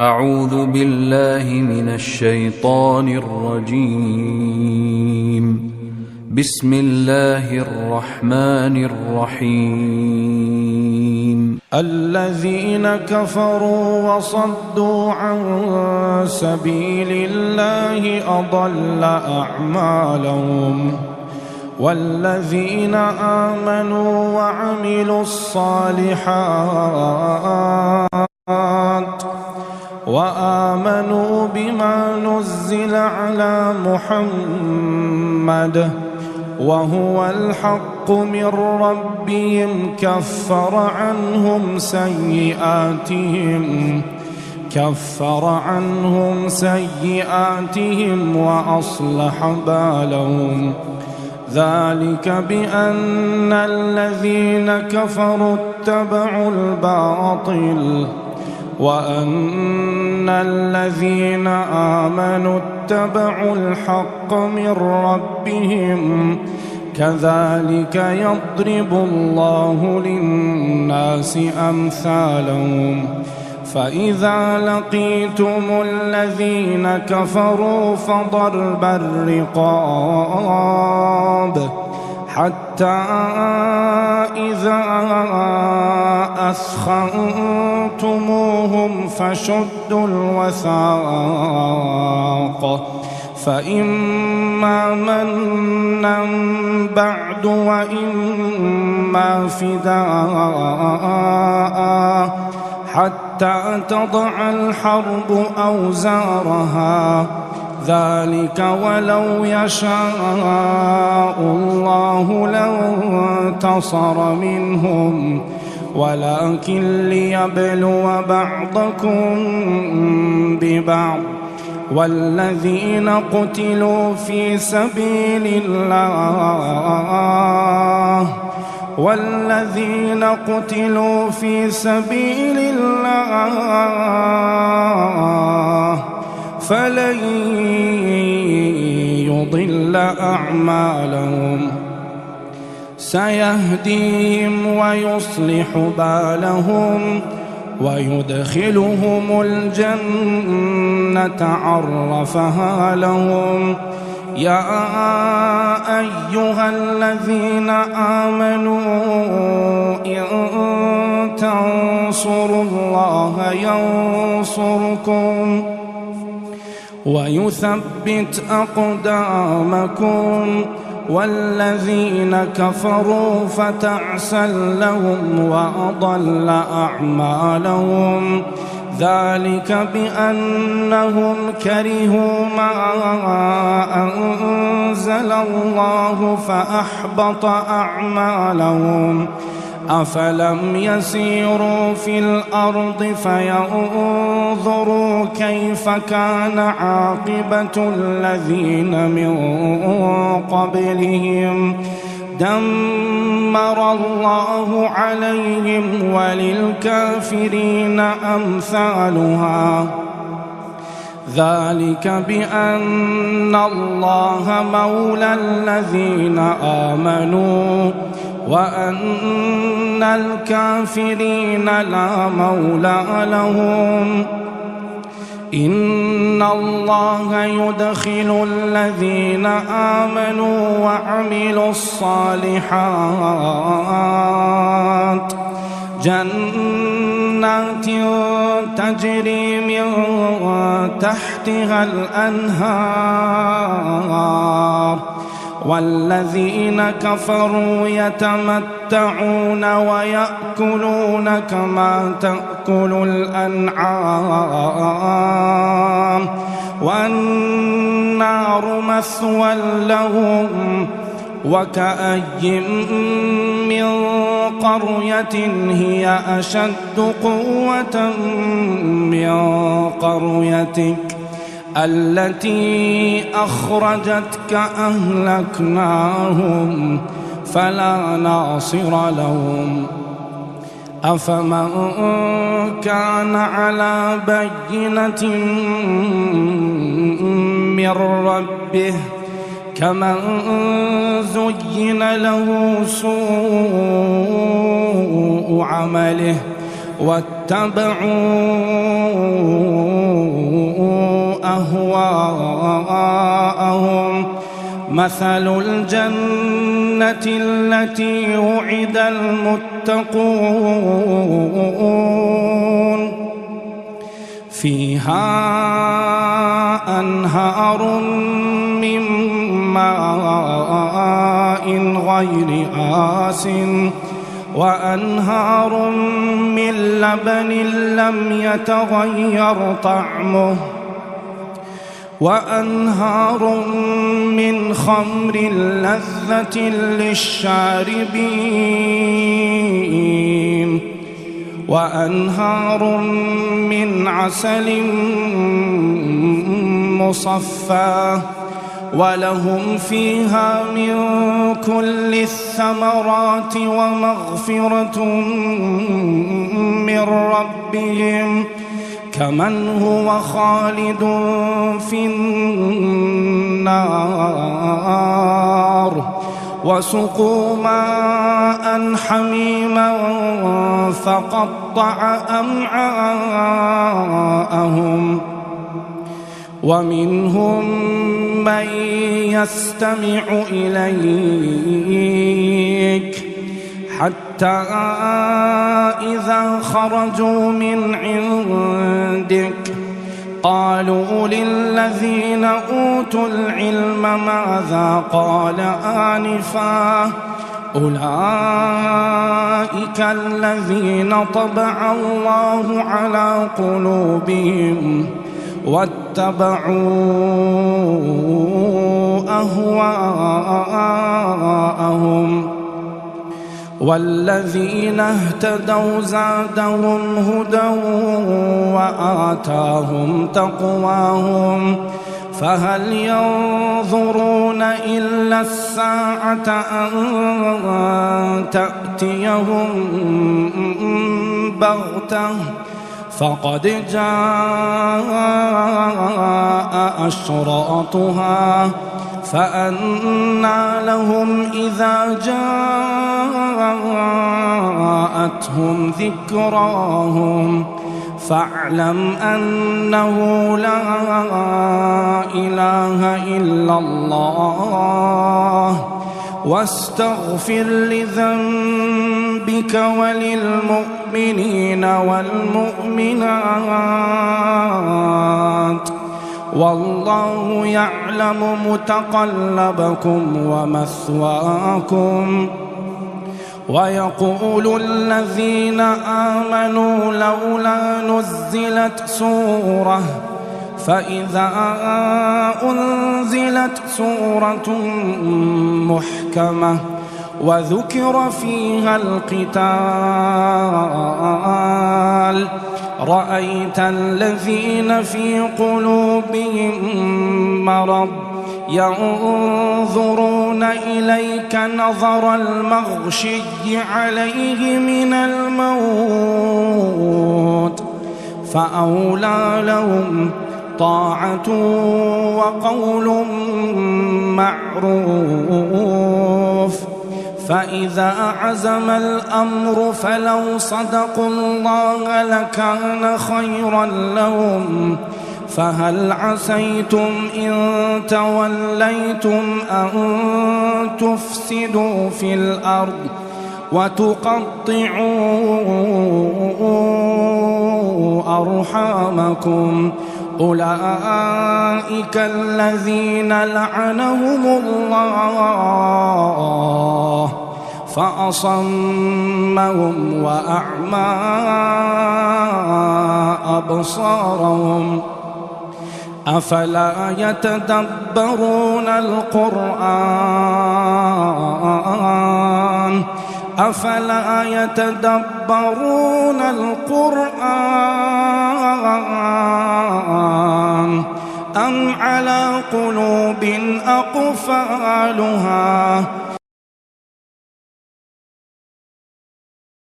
أعوذ بالله من الشيطان الرجيم. بسم الله الرحمن الرحيم. الذين كفروا وصدوا عن سبيل الله أضل أعمالهم والذين آمنوا وعملوا الصالحات وآمنوا بما نزل على محمد وهو الحق من ربهم كفر عنهم سيئاتهم وأصلح بالهم. ذلك بأن الذين كفروا اتبعوا الباطل وأن الذين آمنوا اتبعوا الحق من ربهم. كذلك يضرب الله للناس أمثالهم. فإذا لقيتم الذين كفروا فضرب الرقاب حتى إذا أثخنتموهم فشدوا الوثاق فإما منا بعد وإما فداء حتى تضع الحرب أوزارها. ذلك ولو يشاء الله لانتصر منهم ولكن ليبلو بعضكم ببعض. والذين قتلوا في سبيل الله فلن يضل أعمالهم سيهديهم ويصلح بالهم ويدخلهم الجنة عرفها لهم. يا أيها الذين آمنوا إن تنصروا الله ينصركم ويثبت أقدامكم. والذين كفروا فتعسا لهم وأضل أعمالهم. ذلك بأنهم كرهوا ما أنزل الله فأحبط أعمالهم. أفلم يسيروا في الأرض فينظروا كيف كان عاقبة الذين من قبلهم دمر الله عليهم وللكافرين أمثالها. ذلك بأن الله مولى الذين آمنوا وأن الكافرين لا مولى لهم. إن الله يدخل الذين آمنوا وعملوا الصالحات جنات تجري من تحتها الأنهار. والذين كفروا يتمتعون ويأكلون كما تأكل الأنعام والنار مثوى لهم. وكأي من قرية هي أشد قوة من قريتك التي أخرجتك أهلكناهم فلا ناصر لهم. أفمن كان على بينة من ربه كمن زين له سوء عمله واتبعوا أهواءهم. مثل الجنة التي وعد المتقون فيها أنهار من ماء غير آسٍ وأنهار من لبن لم يتغير طعمه وأنهار من خمر لذة للشاربين وأنهار من عسل مصفى ولهم فيها من كل الثمرات ومغفرة من ربهم كمن هو خالد في النار وسقوا ماء حميما فقطع أمعاءهم ومنهم من يستمع إليك حتى إذا خرجوا من عندك قالوا للذين أوتوا العلم ماذا قال آنفا أولئك الذين طبع الله على قلوبهم واتبعوا أهواءهم والذين اهتدوا زادهم هدى وآتاهم تقواهم فهل ينظرون إلا الساعة أن تأتيهم بغتة فقد جاء أشراطها فأنى لهم إذا جاءتهم ذكراهم فاعلم أنه لا إله إلا الله واستغفر لذنبك وللمؤمنين والمؤمنات والله يعلم متقلبكم ومثواكم. ويقول الذين آمنوا لولا نزلت سورة فإذا أنزلت سورة محكمة وذكر فيها القتال رأيت الذين في قلوبهم مرض ينظرون إليك نظر المغشي عليه من الموت فأولى لهم طاعة وقول معروف فإذا عزم الأمر فلو صدقوا الله لكان خيرا لهم فهل عسيتم إن توليتم أن تفسدوا في الأرض وتقطعوا أرحامكم أولئك الذين لعنهم الله فأصمهم وأعمى أبصارهم أفلا يتدبرون القرآن أفلا يتدبرون القرآن أم على قلوب أقفالها